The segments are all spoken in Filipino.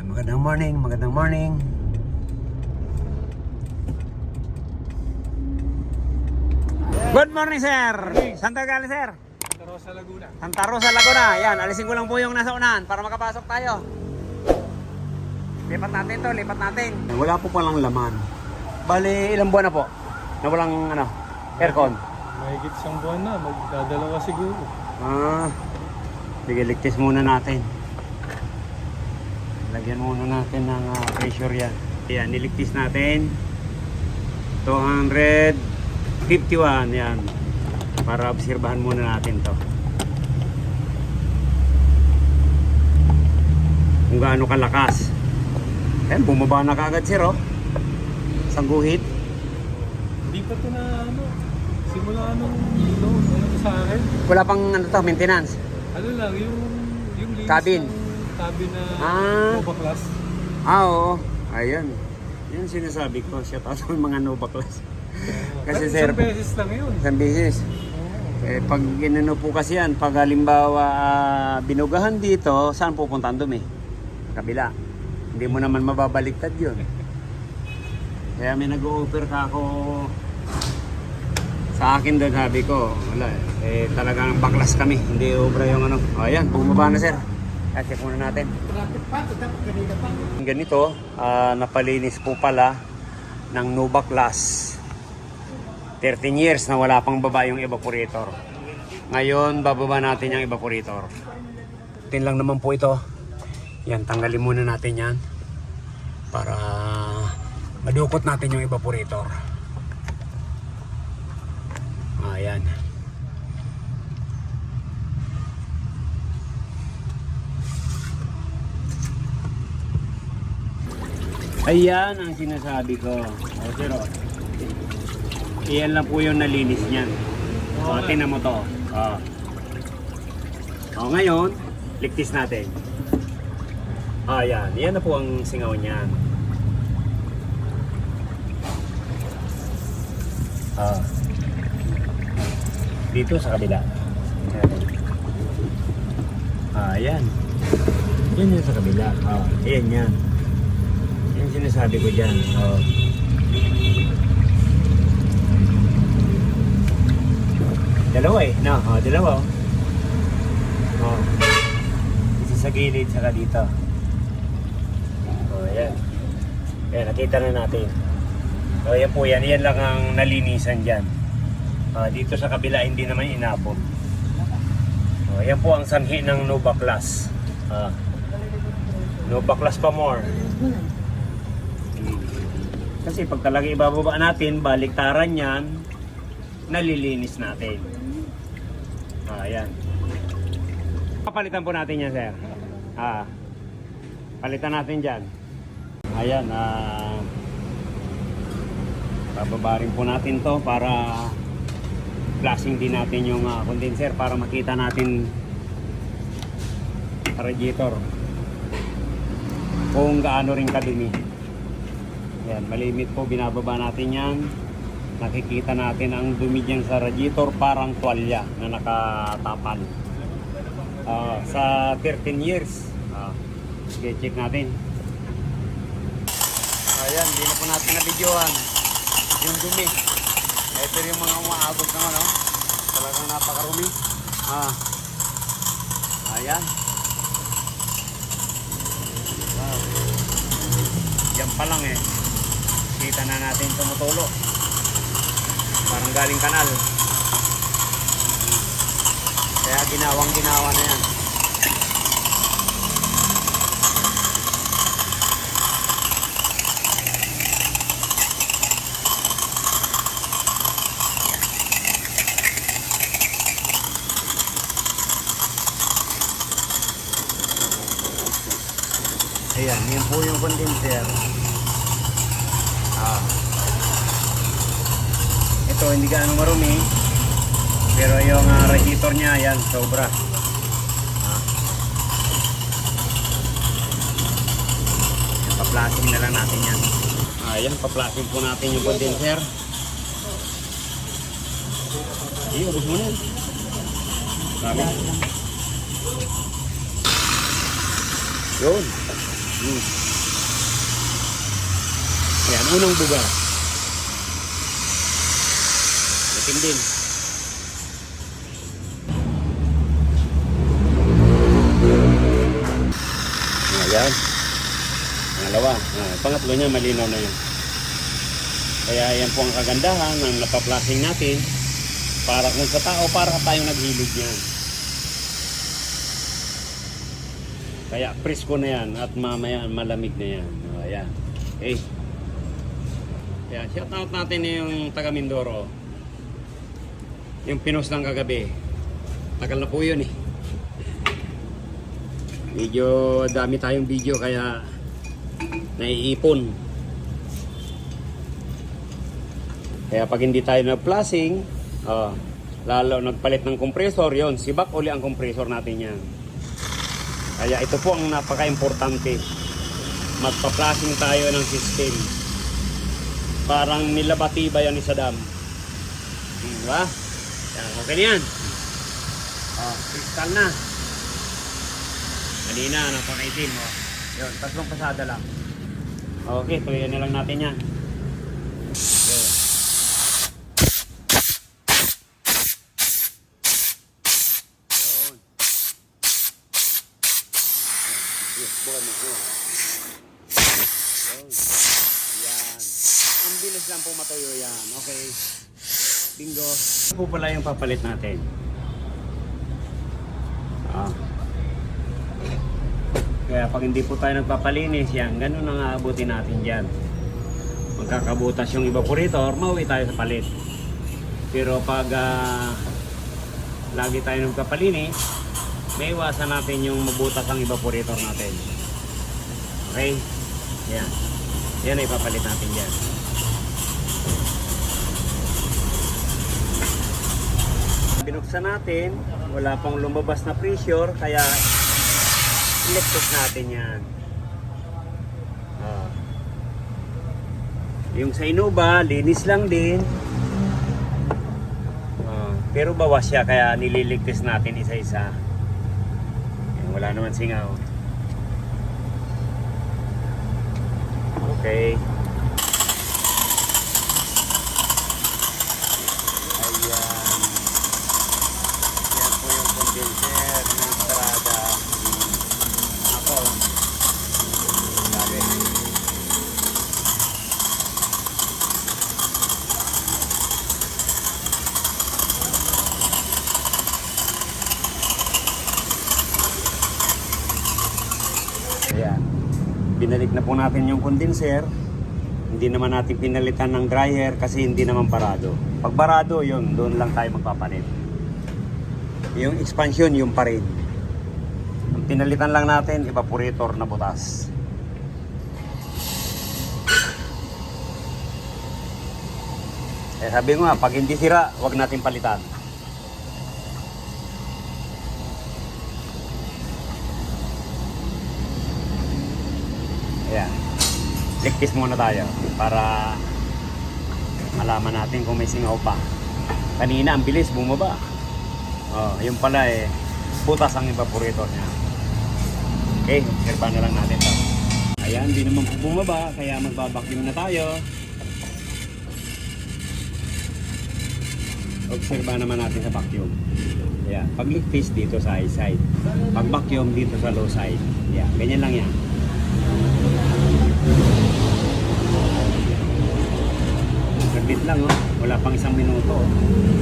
Ayan, magandang morning, magandang morning. Good morning, sir. Saan tayo galing, sir? Santa Rosa, Laguna. Santa Rosa, Laguna. Ayan, alisin ko lang po yung nasa unahan para makapasok tayo. Lipat natin to, lipat natin. Wala po palang laman. Bali, ilang buwan na po na walang aircon? Mahigit isang buwan na, magdadalawa siguro. Sige, ligtis muna natin. Lagyan muna natin ng pressure yan. Ayan, niligtis natin. 251, yan. Para obserbahan muna natin to. Kung gaano kalakas. Ayan, bumaba na kaagad, sir, oh. Isang guhit. Hindi pa ito na simula ano sa akin. Wala pang maintenance. Ano lang, yung linis Cabin. ng cabin na Nova Class. Oo. Ayun. Yun sinasabi ko. Shout out sa mga Nova Class. Kasi sir, isang beses lang yun. isang beses. Pag ginano po kasi yan, pag halimbawa binugahan dito, saan pupunta ang dumi? Kabila. Hindi mo naman mababaliktad yun. Kaya may nag-o-offer ka ako sa akin doon, sabi ko, wala talagang baklas kami. Hindi obra yung ayan, bumaba na, sir. Check muna natin. Ganito, napalinis po pala ng Nova Class. 13 years na wala pang baba yung evaporator. Ngayon, bababa natin yung evaporator. Tin lang naman po ito. Yan, tanggalin muna natin yan. Para madukot natin yung evaporator. Ayan. Ayan ang sinasabi ko. Sir, iyan lang po yung nalinis niyan. Tingnan mo to. Ngayon, ligtis natin. Ayan. Yan na po ang singaw niyan. Dito sa kabila. Ayan. Yan yung sa kabila. Ayan yan. Yan sinasabi ko dyan. Dalawa no? Dalawa. Isa sa gilid, saka dito. Ayan. Ayan, nakita na natin. Ayan po yan. Yan lang ang nalinisan dyan. Dito sa kabila, hindi naman inabot. Ayan po ang sanhi ng Nova Class. Nova Class pa more. Kasi pag talaga ibababa natin, baliktaran yan, nalilinis natin. Ayan. Papalitan po natin yan, sir. Palitan natin dyan. Ayan. Bababa rin po natin to para flashing din natin yung condenser para makita natin radiator kung gaano rin kadumi. Yan, malimit po, binababa natin yan. Nakikita natin ang dumi dyan sa radiator, parang tuwalya na nakatapan. Sa 13 years. Sige, check natin. Ayan, hindi na po natin na-videoan yung dumi. Ito yung mga umaabot naman, talagang napakarumi. Ayan. Yan pa lang kita na natin tumutulo. Parang galing kanal. Kaya ginawa na yan. Ayan, yan po yung condenser. Ito hindi gaano marumi, pero yung radiator niya, yan, sobra. Pa-plasting na lang natin yan. Ayan, pa-plasting po natin yung condenser. Ubus mo na yan. Sabi. Yun. Ayan, unang buga. Itim din. Ayan. Pangalawa. Pangatlo niya, malinaw na yun. Kaya yan po ang kagandahan ng napaplasing natin. Para kung sa tao, para tayong naghilig niyan. Kaya presko na yan at mamaya malamig na yan. Ayan. Okay. Kaya shout out natin yung taga Mindoro. Yung pinos ng kagabi. Tagal na po yun eh. Medyo dami tayong video kaya naiipon. Kaya pag hindi tayo nag-flushing, lalo nagpalit ng compressor, yon sibak uli ang compressor natin yan. Kaya ito po ang napaka-importante. Magpa-flushing tayo ng system. Parang nilabati ba yan ni Saddam? Diba? Yan, okay na yan. Kristal na. Kanina, napakaitim. Yun, tatlong pasada lang. Okay, tuloy na lang natin yan. Okay. Yun. Yes, bukan mo. Yun. Yan. Ang bilis lang po matuyo yan. Okay. Bingo. Ito po pala yung papalit natin. Kaya pag hindi po tayo nagpapalinis yan, ganun ang aabutin natin dyan. Magkakabutas yung evaporator, mauwi tayo sa palit. Pero pag lagi tayo nagpapalinis, may iwasan natin yung mabutas ang evaporator natin. Okay? Yan. Yan ay ipapalit natin dyan. Binuksan natin, wala pang lumabas na pressure, kaya electric natin yan. Yung sa Innova, linis lang din. Pero bawas siya, kaya nililigtis natin isa-isa. Wala naman singaw. Okay. Ayan. Yan po yung condenser ng Strada. Ako. Sabi. Ayan. Binalik na po natin yung condenser. Hindi naman natin pinalitan ng dryer kasi hindi naman barado. Pag barado, yun, doon lang tayo magpapalit. Yung expansion, yung pa rin. Ang pinalitan lang natin, evaporator na butas. Eh sabi ko nga, pag hindi sira, wag natin palitan. Ayan. Ligtis muna tayo para malaman natin kung may singaw pa. Kanina ang bilis bumaba. Yung pala butas ang evaporator niya. Okay, obserbahan na lang natin ito. Ayan, hindi naman po bumaba kaya magbabacuum na tayo. Obserbahan naman natin sa vacuum. Ayan, pag ligtis dito sa high side. Pag vacuum dito sa low side. Ayan, ganyan lang yan. Naglit lang wala pang isang minuto.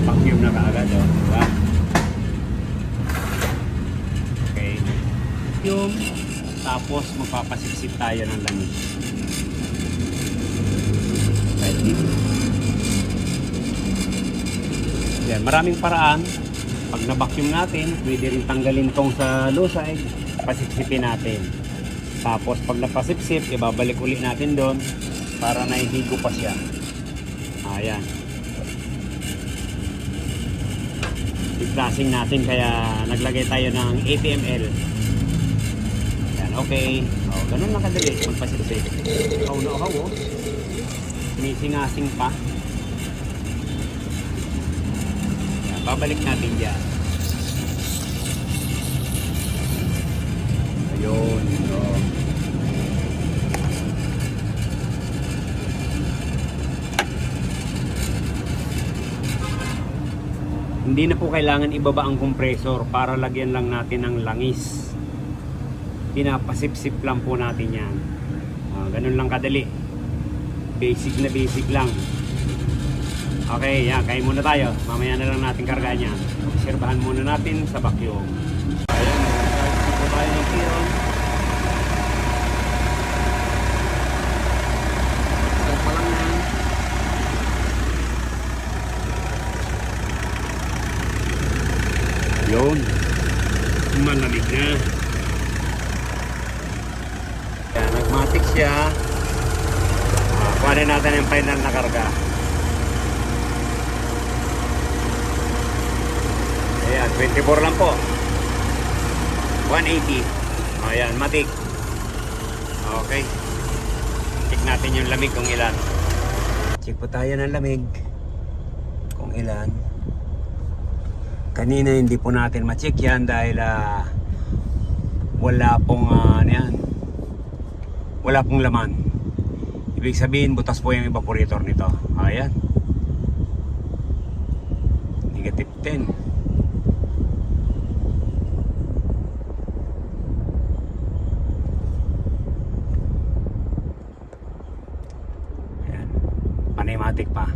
Vacuum na kaagad diba? Okay. Vacuum, tapos magpapasipsip tayo ng langis. Right dito. Yan, maraming paraan. Pag na-vacuum natin, pwede rin tanggalin tong sa low side, pasipsipin natin. Tapos pag napasipsip, ibabalik ulit natin doon para naihigo pa siya. Ayan. I-flushing natin kaya naglagay tayo ng 80 ml. Ayan, okay. Ganun lang kadali magpasipsip. Uhaw na uhaw may singasing pa. Ayan, babalik natin dyan. Ayun. Hindi na po kailangan ibaba ang compressor para lagyan lang natin ng langis. Pinapasip-sip lang po natin yan. Ganun lang kadali. Basic na basic lang. Okay, yan. Kain muna tayo. Mamaya na lang natin kargaan yan. Obserbahan muna natin sa vacuum. Ayan, kahit po tayo ng piyon. Ito pa lang yan. Yun. Malamig na. Ayan, nagmatic siya. Kuhanin natin yung final na karga. Ayan, 24 lang po. 180. Ayan, matik. Okay. Check natin yung lamig kung ilan. Check po tayo ng lamig. Kung ilan. Kanina hindi po natin ma-check yan dahil wala pong ano yan. Wala pong laman. Ibig sabihin butas po yung evaporator nito. Ayan. Negative 10. Ayan. Panematic pa.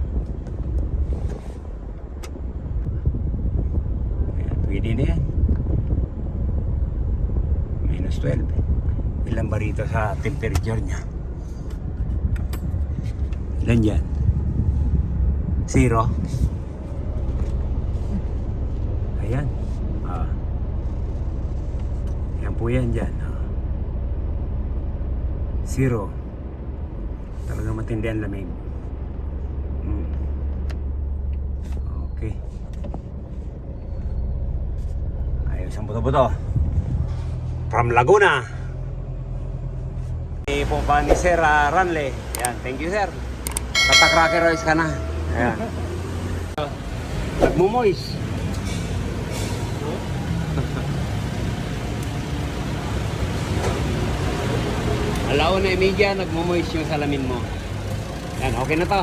Pwede na yan. Minus 12. Ilan ba rito sa temperature niya? Ilan dyan? 0. Ayan. Ayan po yan dyan. 0. Talagang matindi ang lamig. Okay. Isang buto-buto from Laguna. Po pa ni Sir Ranle. Yan, thank you sir. Tatak-Rocky Royce ka na. Ayan. Nagmumoist. Alaon na media, nagmumoist yung salamin mo. Yan, okay na to.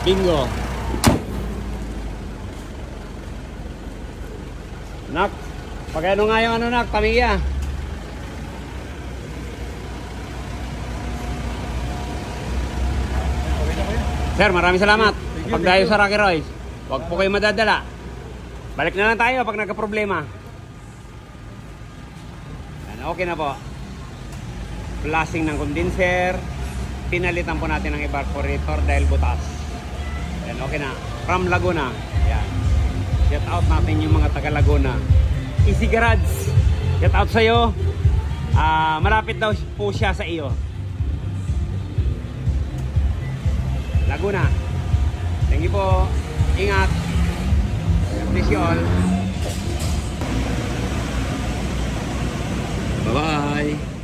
Bingo. Nak, pagano nga yung ano nak, pamilya. Sir, maraming salamat. Pagdayo sa Rocky Royce, huwag po kayo madadala. Balik na lang tayo pag nagka-problema. Okay na po. Flushing ng condenser. Pinalitan po natin ng evaporator dahil butas. Yan, okay na. From Laguna. Yan. Shout out natin yung mga taga Laguna. Easy Garage. Shout out sa'yo. Malapit daw po siya sa iyo. Laguna. Thank you po. Ingat. God bless you all. Bye-bye.